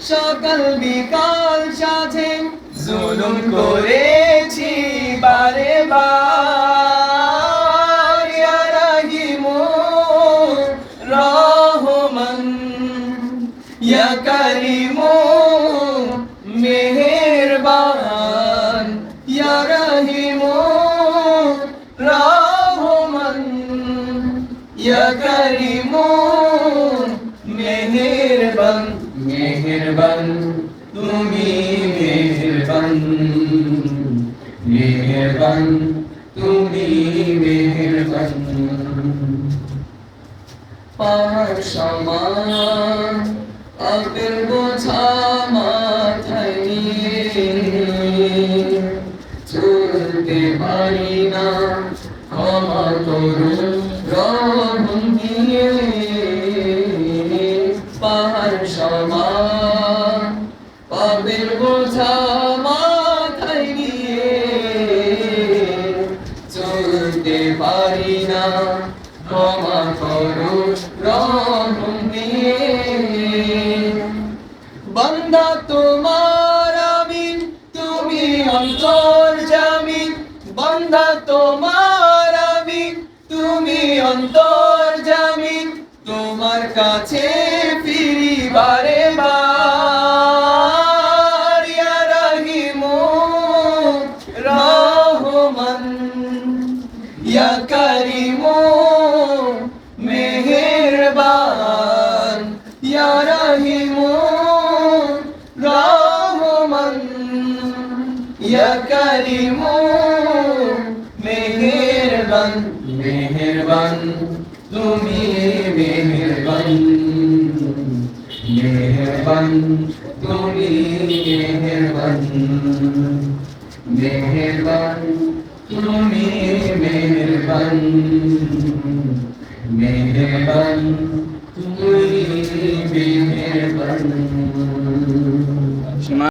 সকাল বিকাল সাথে জুলুম করেছি বারে বার ইয়া রাহিম রহমান ইয়া কারীম মেহেরবান ইয়া রাহিম রহমান ইয়া কারীম মেহেরবান মেহেরবান তুমি মেহেরবান মেহেরবান তুমি মেহেরবান পাহাড় সমান পাপের বোঝা মাথায় নিয়ে চলতে পারি না ক্ষমা করুন রহম দিয়ে পাহাড় সমান পাপের বোঝা মাথায় নিয়ে চলতে পারি না ক্ষমা করুন রহম দিয়ে বান্দা তোমার আমি তুমি অন্তর্যামী বান্দা তোমার আমি তুমি অন্তর্যামী তোমার কাছে ফিরি বারে বার ইয়া রাহিম রহমান ইয়া কারীম মেহেরবান ইয়া রাহিম রহমান ইয়া কারীম মেহেরবান মেহেরবান তুমি মেহেরবান মেহেরবান তুমি মেহেরবান মেহেরবান তুমি মেহেরবান মেহেরবান